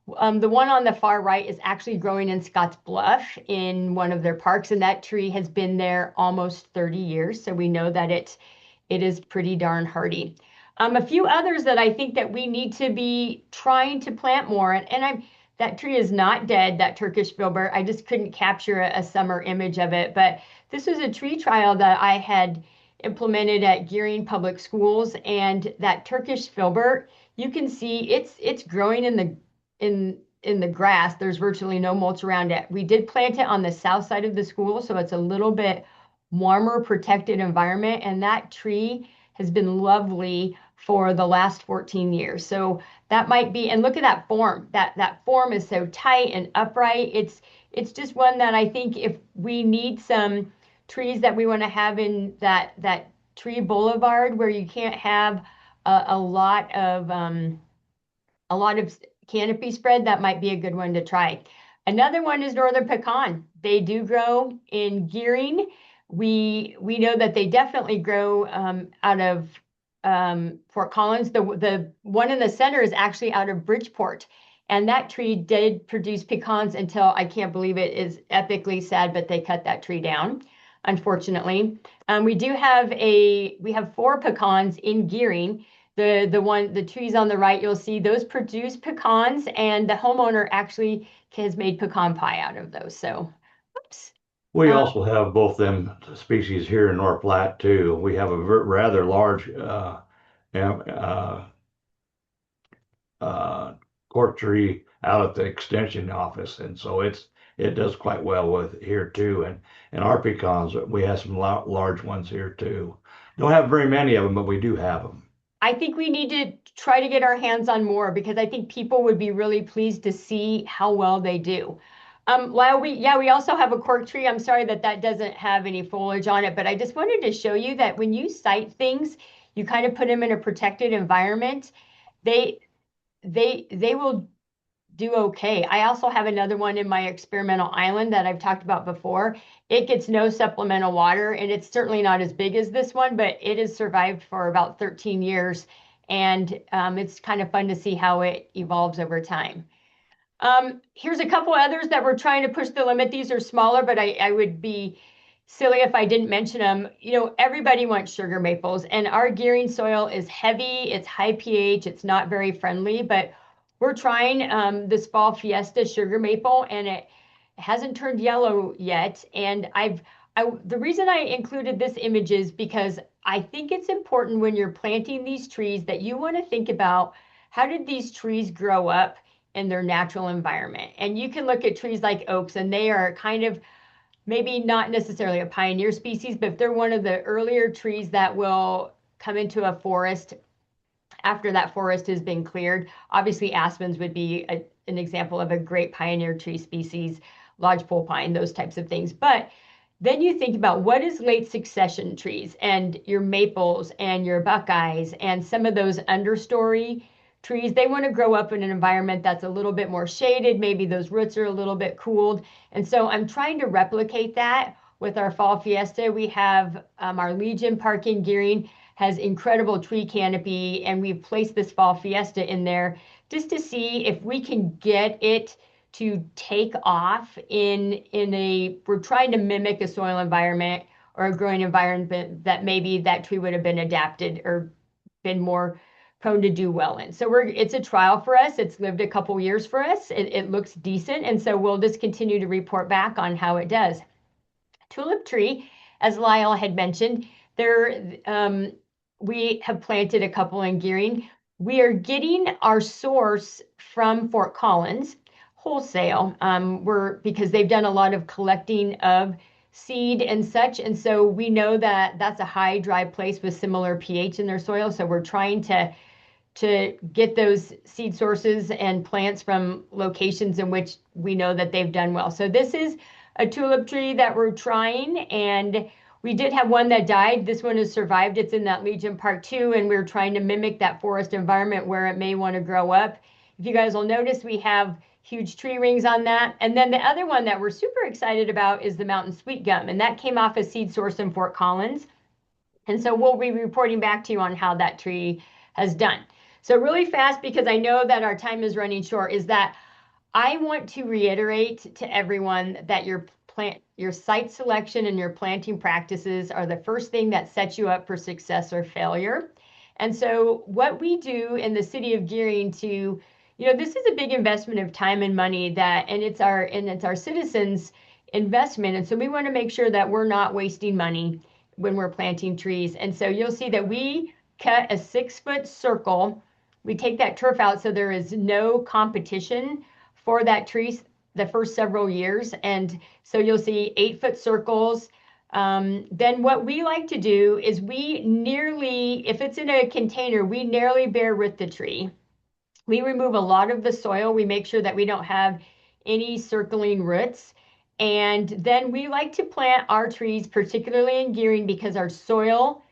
the one on the far right is actually growing in Scotts Bluff in one of their parks, and that tree has been there almost 30 years. So we know that it is pretty darn hardy. A few others that I think that we need to be trying to plant more, and that tree is not dead, that Turkish filbert. I just couldn't capture a summer image of it, but this was a tree trial that I had implemented at Gering Public Schools, and that Turkish filbert, you can see it's growing in the grass. There's virtually no mulch around it. We did plant it on the south side of the school, so it's a little bit warmer, protected environment, and that tree has been lovely for the last 14 years. So that might be, and look at that form. That form is so tight and upright. It's just one that I think if we need some trees that we want to have in that tree boulevard where you can't have a lot of canopy spread, that might be a good one to try. Another one is northern pecan. They do grow in Gering. We know that they definitely grow out of Fort Collins. The one in the center is actually out of Bridgeport. And that tree did produce pecans until, I can't believe it is epically sad, but they cut that tree down, unfortunately. We have 4 pecans in Gering. The trees on the right, you'll see those produce pecans, and the homeowner actually has made pecan pie out of those. So, oops. We also have both them species here in North Platte too. We have a rather large am- cork tree out at the extension office, and so it does quite well with here too. And our pecans, we have some large ones here too. Don't have very many of them, but we do have them. I think we need to try to get our hands on more, because I think people would be really pleased to see how well they do. Lyle, we also have a cork tree. I'm sorry that doesn't have any foliage on it, but I just wanted to show you that when you site things, you kind of put them in a protected environment, they will do okay. I also have another one in my experimental island that I've talked about before. It gets no supplemental water, and it's certainly not as big as this one, but it has survived for about 13 years, and it's kind of fun to see how it evolves over time. Here's a couple others that we're trying to push the limit. These are smaller, but I would be silly if I didn't mention them. You know, everybody wants sugar maples, and our Gering soil is heavy, it's high pH, it's not very friendly, but we're trying this fall Fiesta sugar maple, and it hasn't turned yellow yet. And the reason I included this image is because I think it's important when you're planting these trees that you want to think about, how did these trees grow up in their natural environment? And you can look at trees like oaks, and they are kind of maybe not necessarily a pioneer species, but they're one of the earlier trees that will come into a forest after that forest has been cleared. Obviously, aspens would be an example of a great pioneer tree species, lodgepole pine, those types of things. But then you think about what is late succession trees, and your maples and your buckeyes and some of those understory trees. They want to grow up in an environment that's a little bit more shaded. Maybe those roots are a little bit cooled. And so I'm trying to replicate that with our fall fiesta. We have our Legion Park in Gering has incredible tree canopy, and we've placed this fall fiesta in there just to see if we can get it to take off we're trying to mimic a soil environment or a growing environment that maybe that tree would have been adapted or been more prone to do well in. So it's a trial for us. It's lived a couple years for us. It looks decent. And so we'll just continue to report back on how it does. Tulip tree, as Lyle had mentioned, we have planted a couple in Gering. We are getting our source from Fort Collins wholesale. Because they've done a lot of collecting of seed and such, and so we know that that's a high dry place with similar pH in their soil. So we're trying to get those seed sources and plants from locations in which we know that they've done well. So this is a tulip tree that we're trying, and we did have one that died. This one has survived. It's in that Legion Park 2, and we're trying to mimic that forest environment where it may want to grow up. If you guys will notice, we have huge tree rings on that. And then the other one that we're super excited about is the mountain sweet gum, and that came off a seed source in Fort Collins. And so we'll be reporting back to you on how that tree has done. So really fast, because I know that our time is running short, is that I want to reiterate to everyone that your site selection and your planting practices are the first thing that sets you up for success or failure. And so what we do in the city of Gering this is a big investment of time and money and it's our citizens' investment. And so we want to make sure that we're not wasting money when we're planting trees. And so you'll see that we cut a 6-foot circle. We take that turf out so there is no competition for that tree the first several years. And so you'll see 8-foot circles. Then what we like to do is if it's in a container, we nearly bare root the tree. We remove a lot of the soil. We make sure that we don't have any circling roots. And then we like to plant our trees, particularly in Gering, because our soil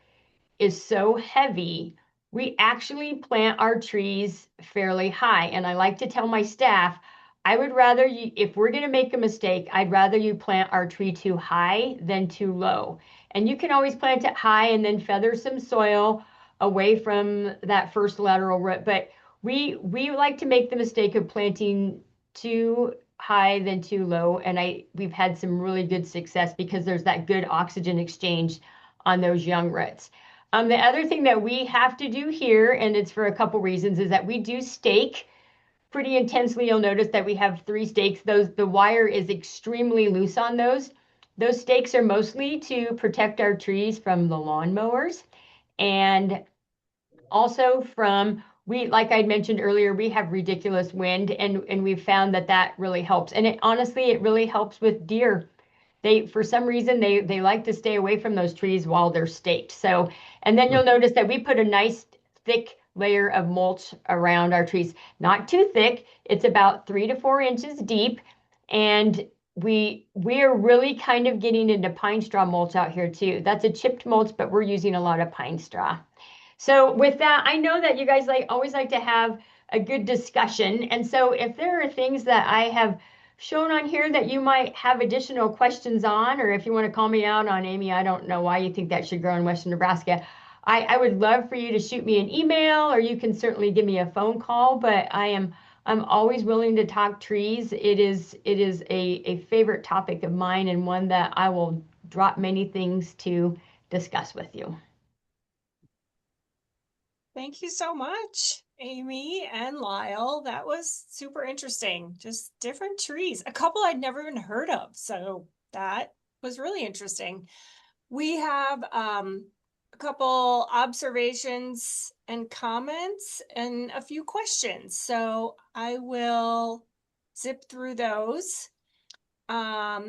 is so heavy. We actually plant our trees fairly high. And I like to tell my staff, I would rather if we're going to make a mistake, I'd rather you plant our tree too high than too low. And you can always plant it high and then feather some soil away from that first lateral root. But we like to make the mistake of planting too high than too low. And we've had some really good success because there's that good oxygen exchange on those young roots. The other thing that we have to do here, and it's for a couple reasons, is that we do stake pretty intensely. You'll notice that we have 3 stakes. The wire is extremely loose on those. Those stakes are mostly to protect our trees from the lawnmowers, and also like I mentioned earlier, we have ridiculous wind, and we've found that really helps. And it really helps with deer. For some reason, they like to stay away from those trees while they're staked. So, and then you'll notice that we put a nice thick layer of mulch around our trees. Not too thick. It's about 3 to 4 inches deep. And we are really kind of getting into pine straw mulch out here too. That's a chipped mulch, but we're using a lot of pine straw. So with that, I know that you guys always like to have a good discussion. And so if there are things that I have shown on here that you might have additional questions on, or if you want to call me out on, Amy, I don't know why you think that should grow in Western Nebraska, I would love for you to shoot me an email, or you can certainly give me a phone call, but I'm always willing to talk trees. It is a favorite topic of mine, and one that I will drop many things to discuss with you. Thank you so much, Amy and Lyle. That was super interesting. Just different trees, a couple I'd never even heard of. So that was really interesting. We have a couple observations and comments and a few questions. So I will zip through those. Let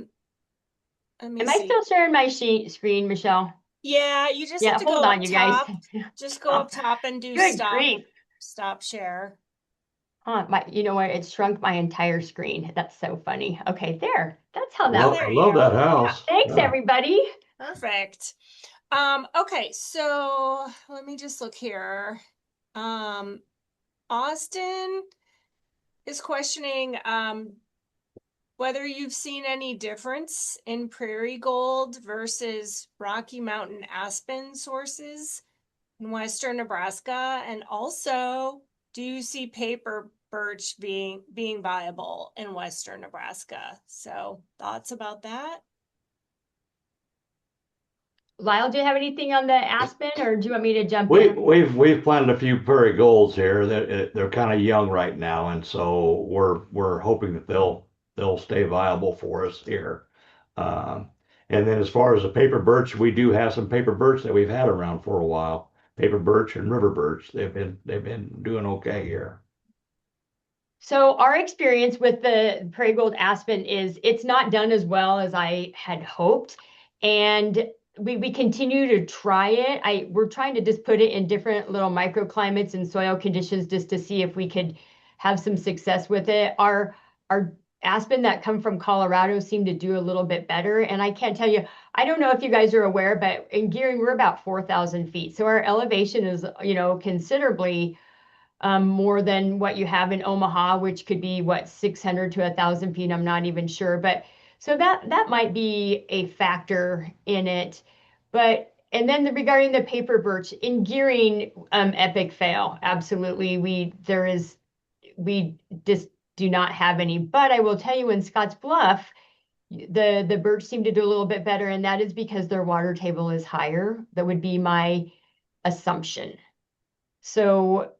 me Am I see. still sharing my screen, Michelle? Yeah, you just have to hold go on, up you guys. top. Just go up top and do Good grief. stop share. You know what? It shrunk my entire screen. That's so funny. Okay, there. That's how that Well, works. I love that house. Thanks, Yeah. everybody. Perfect. Okay, so let me just look here. Austin is questioning whether you've seen any difference in prairie gold versus Rocky Mountain aspen sources in Western Nebraska, and also, do you see paper birch being viable in Western Nebraska? So thoughts about that? Lyle, do you have anything on the aspen, or do you want me to jump We in? we've planted a few prairie golds here. They're kind of young right now, and so we're hoping that they'll stay viable for us here. Um, and then as far as the paper birch, we do have some paper birch that we've had around for a while. Paper birch and river birch. They've been doing okay here. So our experience with the prairie gold aspen is it's not done as well as I had hoped. And we continue to try it. We're trying to just put it in different little microclimates and soil conditions just to see if we could have some success with it. Our aspen that come from Colorado seem to do a little bit better. And I can't tell you, I don't know if you guys are aware, but in Gering, we're about 4,000 feet. So our elevation is, considerably more than what you have in Omaha, which could be what 600 to 1,000 feet. I'm not even sure, but so that might be a factor in it. But and then regarding the paper birch in Gearing, epic fail. Absolutely, we just do not have any. But I will tell you, in Scotts Bluff, the birch seem to do a little bit better, and that is because their water table is higher. That would be my assumption. So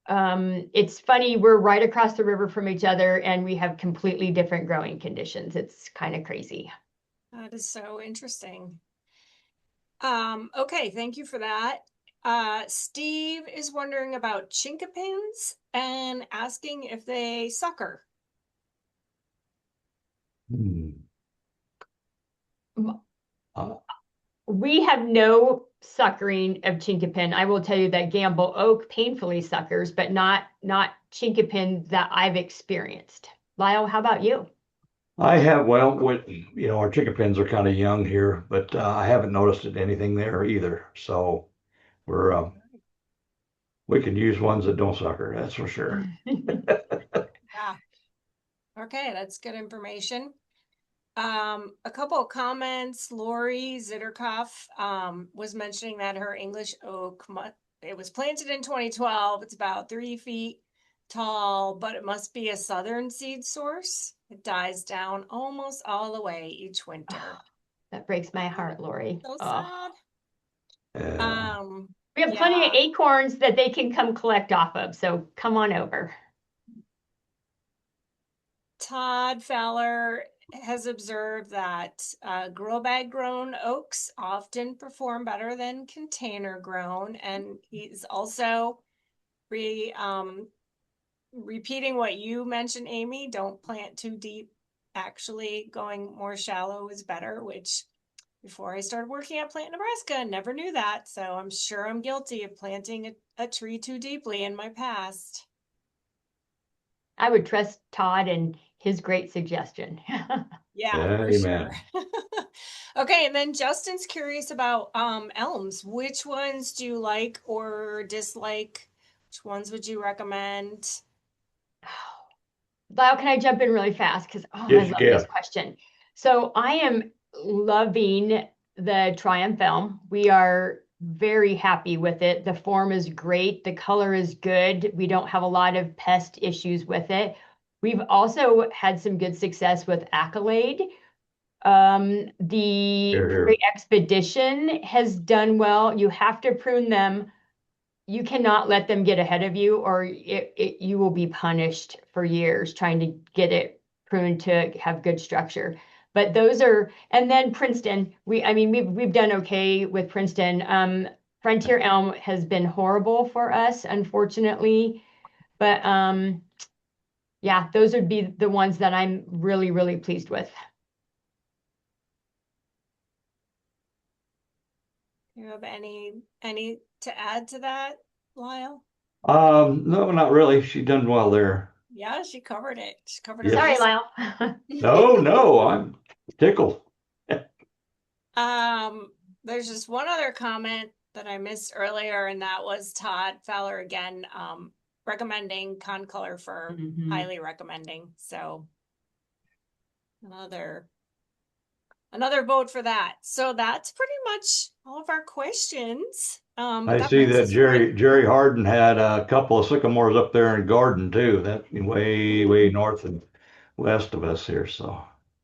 it's funny, we're right across the river from each other and we have completely different growing conditions. It's kind of crazy. That is so interesting. Okay, thank you for that. Steve is wondering about chinkapins and asking if they sucker. Hmm. Uh, We have no suckering of chinkapin. I will tell you that Gamble oak painfully suckers, but not chinkapin that I've experienced. Lyle, how about you? I have, well, our chicken pins are kind of young here, but I haven't noticed anything there either. So we're we can use ones that don't sucker, that's for sure. Yeah. Okay, that's good information. A couple of comments. Lori Zitterkoff was mentioning that her English oak, it was planted in 2012. It's about 3 feet tall, but it must be a southern seed source. It dies down almost all the way each winter. Oh, that breaks my heart, Lori. So Oh. sad. Uh, We have plenty of Yeah. acorns that they can come collect off of, so come on over. Todd Fowler has observed that grow bag grown oaks often perform better than container grown, and he's also repeating what you mentioned, Amy. Don't plant too deep. Actually, going more shallow is better, which before I started working at Plant Nebraska, I never knew that. So I'm sure I'm guilty of planting a tree too deeply in my past. I would trust Todd and his great suggestion. Yeah, for sure. amen. Okay, and then Justin's curious about elms. Which ones do you like or dislike? Which ones would you recommend? Lyle, can I jump in really fast? Because I Yes, you love this can. question. So I am loving the Triumph Elm. We are very happy with it. The form is great. The color is good. We don't have a lot of pest issues with it. We've also had some good success with Accolade. The Here, Prairie here. Expedition has done well. You have to prune them. You cannot let them get ahead of you, or you will be punished for years trying to get it pruned to have good structure. But those are, and then Princeton. I mean, we've done okay with Princeton. Frontier Elm has been horrible for us, unfortunately. But yeah, those would be the ones that I'm really, really pleased with. Do you have any to add to that, Lyle? No, not really. She done well there. Yeah, she covered it. She covered her Yes. Sorry, base. Lyle. No, I'm tickled. Um, there's just one other comment that I missed earlier, and that was Todd Fowler again, recommending Concolor for Mhm. highly recommending. So another vote for that. So that's pretty much all of our questions. But I that see brings that us right. Jerry Harden had a couple of sycamores up there in Garden too. That's way Ooh. north and west of us here. So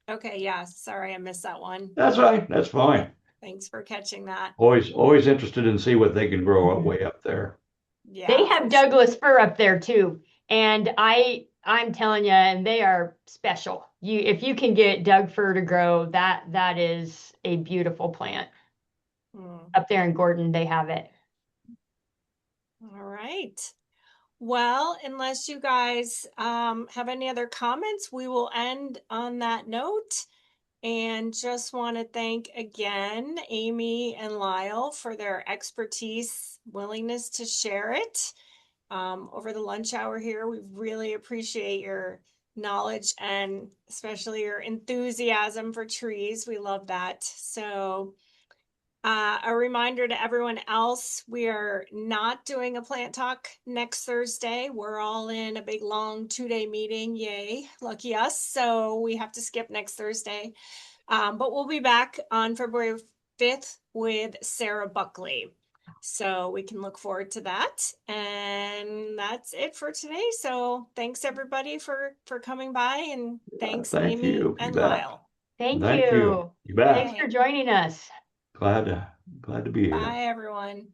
Okay, yeah. Sorry, I missed that one. that's right. That's Yeah, fine. Thanks for catching that. Always interested in see what they can grow up way up there. Yeah, They for have sure. Douglas fir up there too. And I'm telling you, and they are special. If you can get Doug fir to grow, that is a beautiful plant. Up there in Gordon, they have it. All right. Well, unless you guys have any other comments, we will end on that note. And just want to thank again Amy and Lyle for their expertise, willingness to share it over the lunch hour here. We really appreciate your knowledge and especially your enthusiasm for trees. We love that. So a reminder to everyone else, we are not doing a plant talk next Thursday. We're all in a big long 2-day meeting. Yay, lucky us. So we have to skip next Thursday. But we'll be back on February 5th with Sarah Buckley. So we can look forward to that. And that's it for today. So thanks everybody for coming by, and thanks Thank Amy you. and You bet. Lyle. Thank Thank you. you. You bet. Thanks for joining us. Glad to be here. Bye everyone.